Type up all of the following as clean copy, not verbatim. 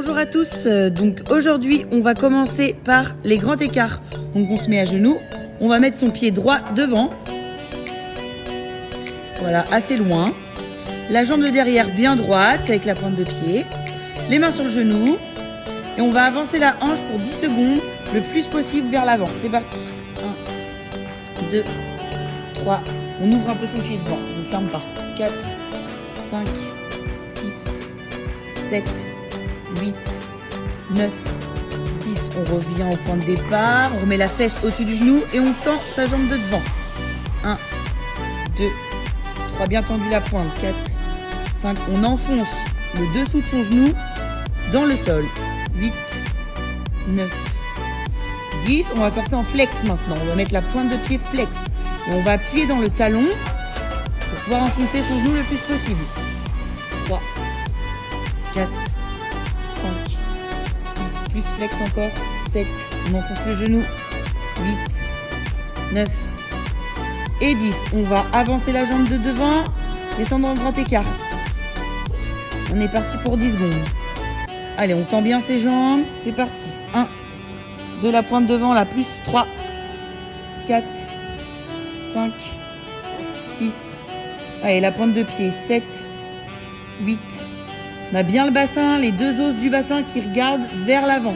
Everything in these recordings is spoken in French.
Bonjour à tous, donc aujourd'hui on va commencer par les grands écarts. Donc on se met à genoux, on va mettre son pied droit devant, voilà, assez loin. La jambe de derrière bien droite avec la pointe de pied, les mains sur le genou. Et on va avancer la hanche pour 10 secondes, le plus possible vers l'avant. C'est parti. 1, 2, 3, on ouvre un peu son pied devant, on ne ferme pas. 4, 5, 6, 7, 8, 9, 10. On revient au point de départ, on remet la fesse au-dessus du genou et on tend sa jambe de devant. 1, 2, 3, bien tendu la pointe. 4, 5, on enfonce le dessous de son genou dans le sol. 8, 9, 10. On va faire ça en flex maintenant. On va mettre la pointe de pied flex. Et on va appuyer dans le talon pour pouvoir enfoncer son genou le plus possible. 3, 4, 5, 6, plus flex encore. 7, on enfonce le genou. 8, 9 et 10. On va avancer la jambe de devant, descendre en grand écart. On est parti pour 10 secondes. Allez, on tend bien ses jambes. C'est parti. 1, de la pointe devant, la plus 3, 4, 5, 6. Allez, la pointe de pied, 7, 8. On a bien le bassin, les deux os du bassin qui regardent vers l'avant.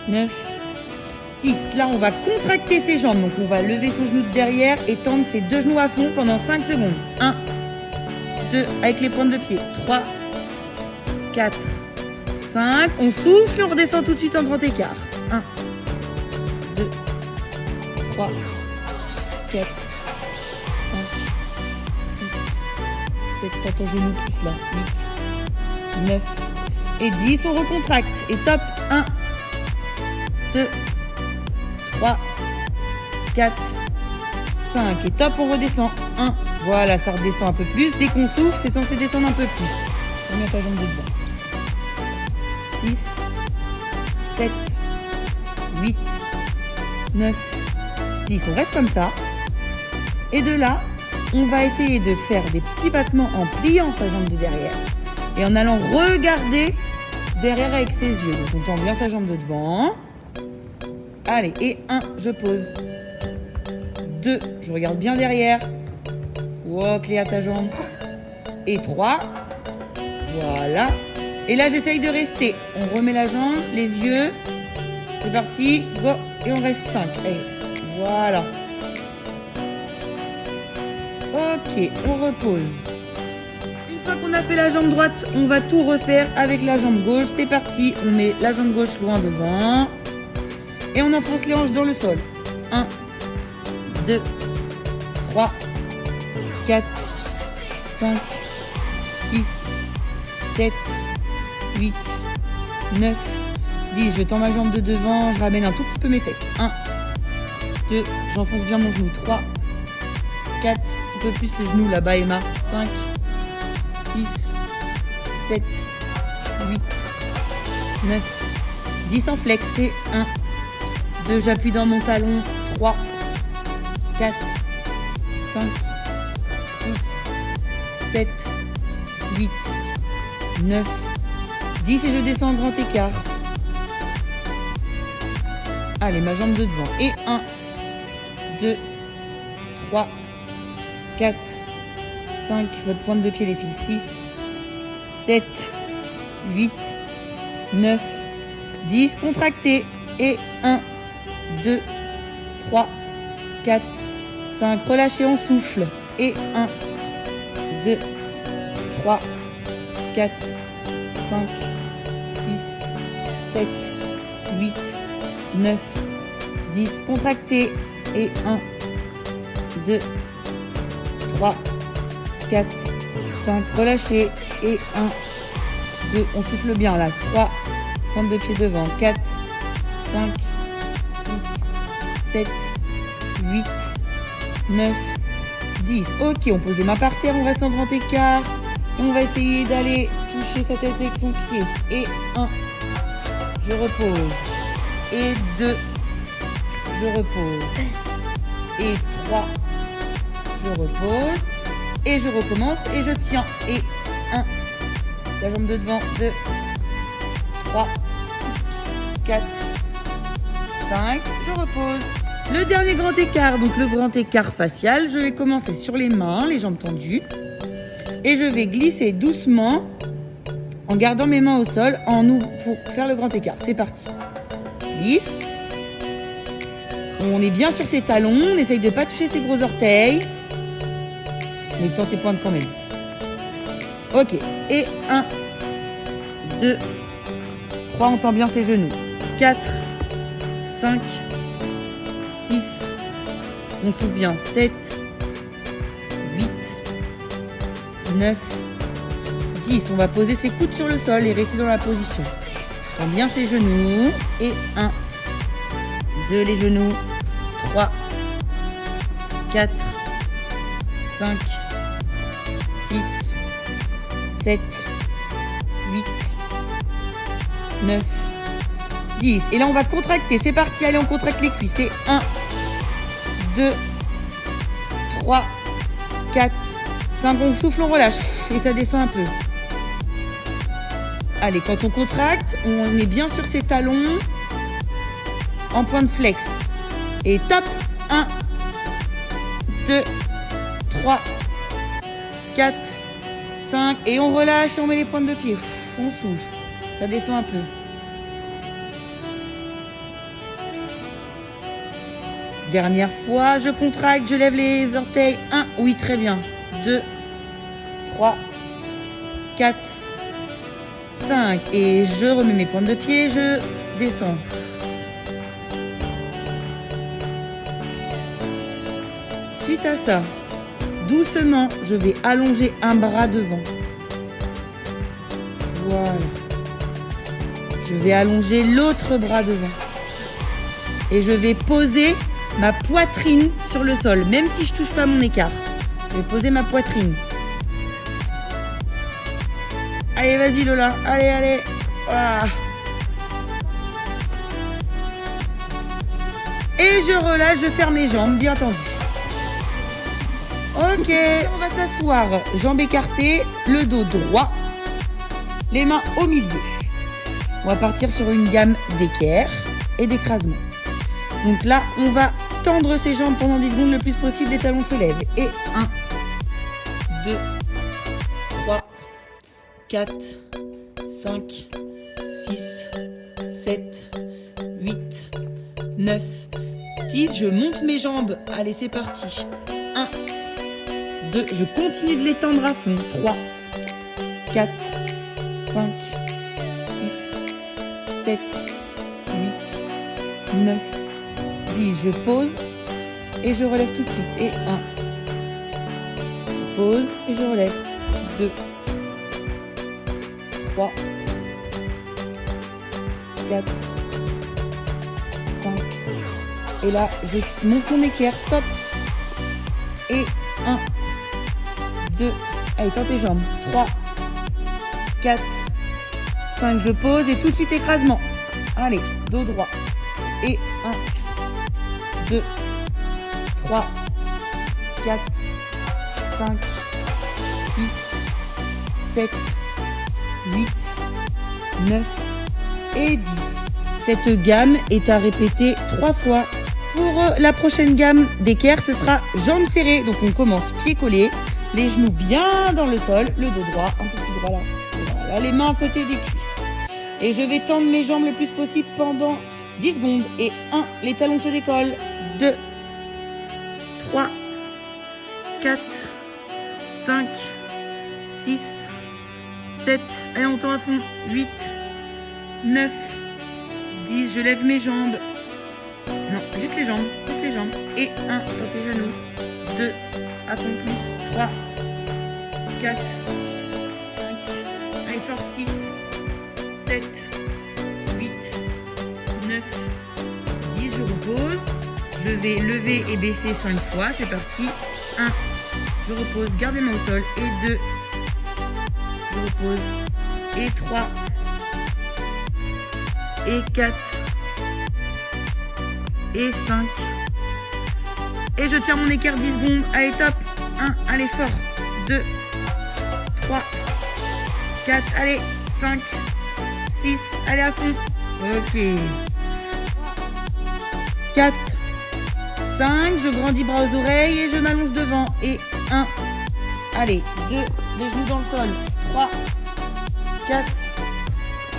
9, 10. Là, on va contracter ses jambes. Donc, on va lever son genou de derrière et tendre ses deux genoux à fond pendant 5 secondes. 1, 2, avec les pointes de pied. 3, 4, 5. On souffle et on redescend tout de suite en grand écart. 1, 2, 3, 4, 5, 6, 7. T'as ton genou plus là. 8, 9 et 10. On recontracte. Et top. 1, 2, 3, 4, 5. Et top, on redescend. 1. Voilà, ça redescend un peu plus. Dès qu'on souffle, c'est censé descendre un peu plus. On met ta jambe de devant. 6, 7, 8, 9, 10. On reste comme ça. Et de là, on va essayer de faire des petits battements en pliant sa jambe de derrière. Et en allant regarder derrière avec ses yeux. Donc on tend bien sa jambe de devant. Allez, et 1, je pose. 2, je regarde bien derrière. Wow, clé à ta jambe. Et 3, voilà. Et là, j'essaye de rester. On remet la jambe, les yeux. C'est parti, go. Et on reste 5. Allez, voilà. Ok, on repose. Une fois qu'on a fait la jambe droite, on va tout refaire avec la jambe gauche. C'est parti, on met la jambe gauche loin devant. Et on enfonce les hanches dans le sol. 1, 2, 3, 4, 5, 6, 7, 8, 9, 10. Je tends ma jambe de devant, je ramène un tout petit peu mes fesses. 1, 2, j'enfonce bien mon genou. 3, 4, un peu plus les genoux là-bas, Emma. 5, 6, 7, 8, 9, 10 en flex. Et 1, 2, j'appuie dans mon talon. 3, 4, 5, 6, 7, 8, 9, 10 et je descends en grand écart. Allez, ma jambe de devant. Et 1, 2, 3, 4, 5. Votre pointe de pied, les filles. 6, 7, 8, 9, 10. Contractez. Et 1, 2, 3, 4, 5. Relâchez, on souffle. Et 1, 2, 3, 4, 5, 6, 7, 8, 9, 10. Contractez. Et 1, 2, 3, 4, 5. Relâchez. Et 1, 2. On souffle bien là. 3. Pointe de pied devant. 4, 5, 6, 7, 8, 9, 10. Ok, on pose les mains par terre, on reste en grand écart. Et on va essayer d'aller toucher sa tête avec son pied. Et 1, je repose. Et 2, je repose. Et 3, je repose. Et je recommence et je tiens. Et 1, la jambe de devant, 2, 3, 4, 5. Je repose. Le dernier grand écart, donc le grand écart facial, je vais commencer sur les mains, les jambes tendues. Et je vais glisser doucement en gardant mes mains au sol pour faire le grand écart. C'est parti. Glisse. On est bien sur ses talons, on essaye de ne pas toucher ses gros orteils. Mais tentez pointe quand même. Ok. Et 1, 2, 3, on tend bien ses genoux. 4, 5, 6, on souffle bien. 7, 8, 9, 10. On va poser ses coudes sur le sol et rester dans la position. On tend bien ses genoux. Et 1, 2, les genoux. 3, 4, 5, 6, 7, 8, 9, 10. Et là, on va contracter. C'est parti. Allez, on contracte les cuisses. C'est 1, 2, 3, 4, 5. On souffle, on relâche. Et ça descend un peu. Allez, quand on contracte, on est bien sur ses talons en point de flex. Et top. 1, 2, 3, 4, 5. Et on relâche et on met les pointes de pied. On souffle. Ça descend un peu. Dernière fois, je contracte, je lève les orteils. 1, oui, très bien. 2, 3, 4, 5. Et je remets mes pointes de pied, je descends. Suite à ça, doucement, je vais allonger un bras devant. Voilà. Je vais allonger l'autre bras devant. Et je vais poser ma poitrine sur le sol, même si je touche pas mon écart. Je vais poser ma poitrine. Allez, vas-y Lola. Allez, allez. Ah. Et je relâche, je ferme mes jambes, bien tendues. Ok, on va s'asseoir. Jambes écartées, le dos droit, les mains au milieu. On va partir sur une gamme d'équerres et d'écrasement. Donc là, on va tendre ses jambes pendant 10 secondes le plus possible, les talons se lèvent. Et 1, 2, 3, 4, 5, 6, 7, 8, 9, 10. Je monte mes jambes. Allez, c'est parti. 1, 2, je continue de les tendre à fond. 3, 4, 5, 6, 7, 8, 9, 10. Je pose et je relève tout de suite. Et 1, je pose et je relève. 2, 3, 4, 5. Et là, je monte mon équerre. Top. Et 1, 2, allez, tends tes jambes. 3, 4, 5. Je pose et tout de suite écrasement. Allez, dos droit. Et 1, 2, 3, 4, 5, 6, 7, 8, 9 et 10. Cette gamme est à répéter 3 fois. Pour la prochaine gamme d'équerres, ce sera jambes serrées. Donc on commence pieds collés, les genoux bien dans le sol, le dos droit, un peu plus droit là. Voilà, les mains à côté des cuisses. Et je vais tendre mes jambes le plus possible pendant 10 secondes. Et 1, les talons se décollent. 2, 3, 4, 5, 6, 7, allez, on tend à fond. 8, 9, 10, je lève mes jambes. Non, juste les jambes, juste les jambes. Et 1, dans tes genoux. 2, à fond plus. 3, 4, 5, allez, fort. 6, 7, 8, 9, 10, je repose. Je vais lever et baisser 5 fois, c'est parti. 1, je repose, garde les mains au sol. Et 2, je repose. Et 3, et 4, et 5. Et je tire mon équerre 10 secondes. Allez, top. 1, allez, fort. 2, 3, 4, allez, 5, 6, allez à fond. Ok. 4, 5, je grandis bras aux oreilles et je m'allonge devant. Et 1, allez, 2, les genoux dans le sol. 3, 4,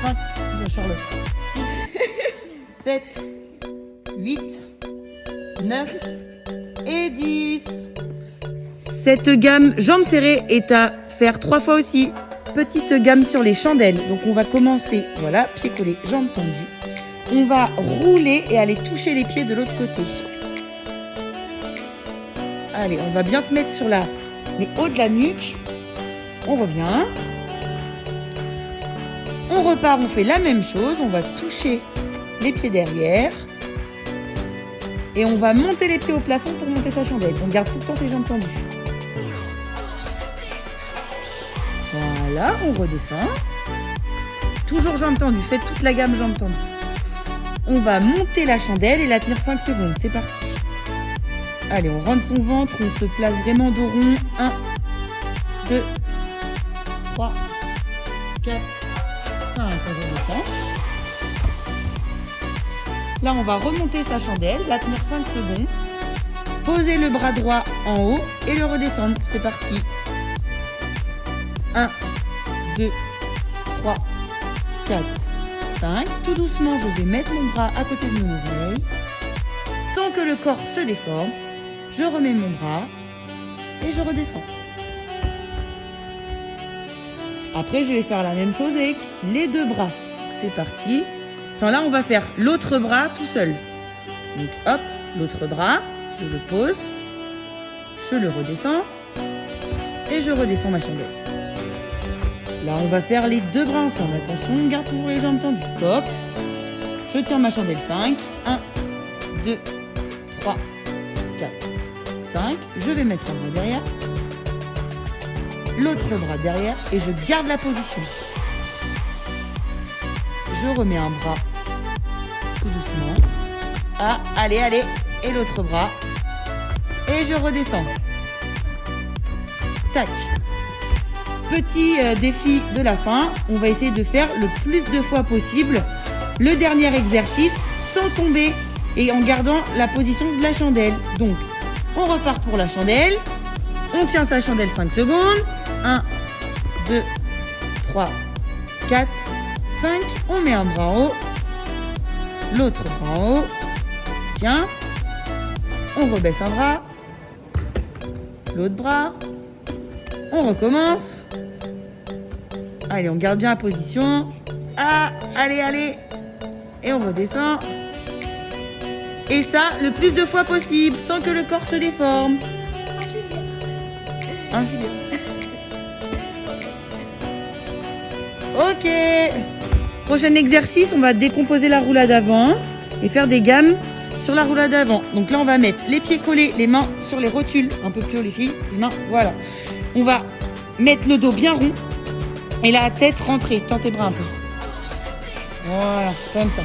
5, Charlotte. 6, 7, 8, 9 et 10. Cette gamme jambes serrées est à faire 3 fois aussi. Petite gamme sur les chandelles. Donc on va commencer, voilà, pieds collés, jambes tendues. On va rouler et aller toucher les pieds de l'autre côté. Allez, on va bien se mettre sur les hauts de la nuque. On revient. On repart, on fait la même chose. On va toucher les pieds derrière. Et on va monter les pieds au plafond pour monter sa chandelle. On garde tout le temps ses jambes tendues. Voilà, on redescend. Toujours jambes tendues. Faites toute la gamme jambes tendues. On va monter la chandelle et la tenir 5 secondes. C'est parti. Allez, on rentre son ventre. On se place vraiment dos rond. 1, 2, 3, 4, 5. On redescend. Là, on va remonter sa chandelle, la tenir 5 secondes. Poser le bras droit en haut et le redescendre. C'est parti. 1, 2, 3, 4, 5. Tout doucement, je vais mettre mon bras à côté de mon oreille. Sans que le corps se déforme, je remets mon bras et je redescends. Après, je vais faire la même chose avec les deux bras. C'est parti. Enfin là, on va faire l'autre bras tout seul. Donc hop, l'autre bras, je le pose, je le redescends et je redescends ma chandelle. Là, on va faire les deux bras ensemble. Attention, on garde toujours les jambes tendues. Top. Je tire ma chandelle 5. 1, 2, 3, 4, 5. Je vais mettre un bras derrière. L'autre bras derrière et je garde la position. Je remets un bras tout doucement. Ah, allez, allez. Et l'autre bras. Et je redescends. Tac. Petit défi de la fin. On va essayer de faire le plus de fois possible le dernier exercice sans tomber et en gardant la position de la chandelle. Donc, on repart pour la chandelle. On tient sa chandelle 5 secondes. 1, 2, 3, 4, 5. On met un bras en haut. L'autre bras en haut. Tiens. On rebaisse un bras. L'autre bras. On recommence. Allez, on garde bien la position. Ah, allez, allez. Et on redescend. Et ça, le plus de fois possible, sans que le corps se déforme. Un Julien. Ok. Prochain exercice, on va décomposer la roulade avant et faire des gammes sur la roulade avant. Donc là, on va mettre les pieds collés, les mains sur les rotules. Un peu plus haut, les filles. Les mains, voilà. On va mettre le dos bien rond et la tête rentrée. Tends tes bras un peu. Voilà, comme ça.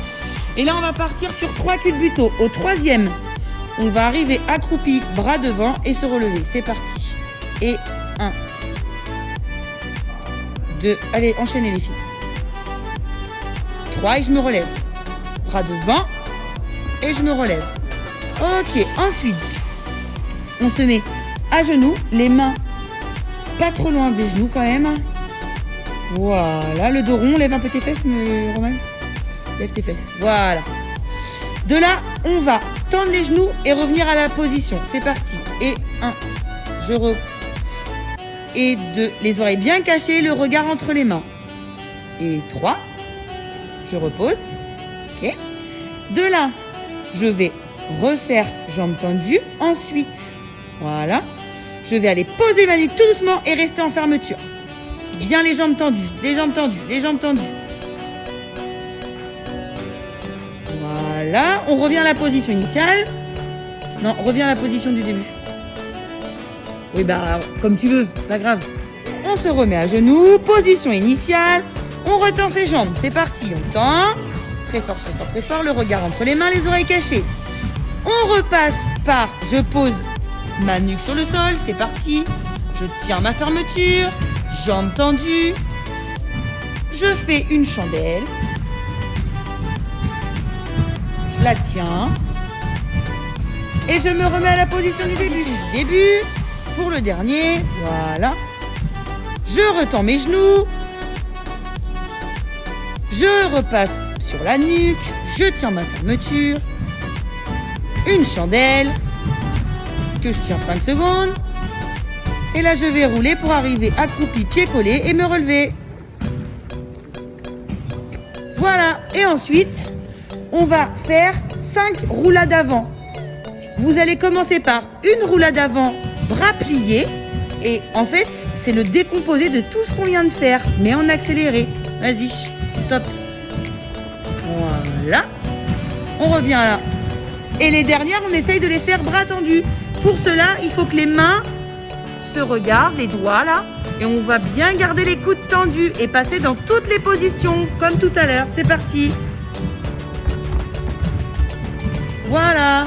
Et là, on va partir sur 3 culbuto. Au troisième, on va arriver accroupi, bras devant et se relever. C'est parti. Et 1, 2, allez, enchaînez les filles. 3 et je me relève. Bras devant et je me relève. Ok, ensuite, on se met à genoux, les mains pas trop loin des genoux quand même. Voilà, le dos rond, lève un peu tes fesses, Romain. Lève tes fesses, voilà. De là, on va tendre les genoux et revenir à la position. C'est parti. Et 1, je repose. Et 2, les oreilles bien cachées, le regard entre les mains. Et 3, je repose. Ok. De là, je vais refaire jambes tendues. Ensuite, voilà, je vais aller poser ma nuque tout doucement et rester en fermeture. Bien les jambes tendues, les jambes tendues, les jambes tendues. Voilà, on revient à la position initiale. Non, on revient à la position du début. Oui, bah, comme tu veux, c'est pas grave. On se remet à genoux, position initiale. On retend ses jambes, c'est parti, on tend. Très fort, très fort, très fort. Le regard entre les mains, les oreilles cachées. On repasse par, je pose ma nuque sur le sol, c'est parti. Je tiens ma fermeture, jambes tendues. je fais une chandelle. Je la tiens. Et je me remets à la position du début. Pour le dernier, voilà. Je retends mes genoux. Je repasse sur la nuque. Je tiens ma fermeture. Une chandelle que je tiens 5 secondes. Et là, je vais rouler pour arriver accroupi, pieds collés et me relever. Voilà. Et ensuite, on va faire 5 roulades avant. Vous allez commencer par une roulade avant, bras pliés. Et en fait, c'est le décomposé de tout ce qu'on vient de faire, mais en accéléré. Vas-y, top. Voilà. On revient là. Et les dernières, on essaye de les faire bras tendus. Pour cela, il faut que les mains se regardent, les doigts là. Et on va bien garder les coudes tendus et passer dans toutes les positions, comme tout à l'heure. C'est parti. Voilà.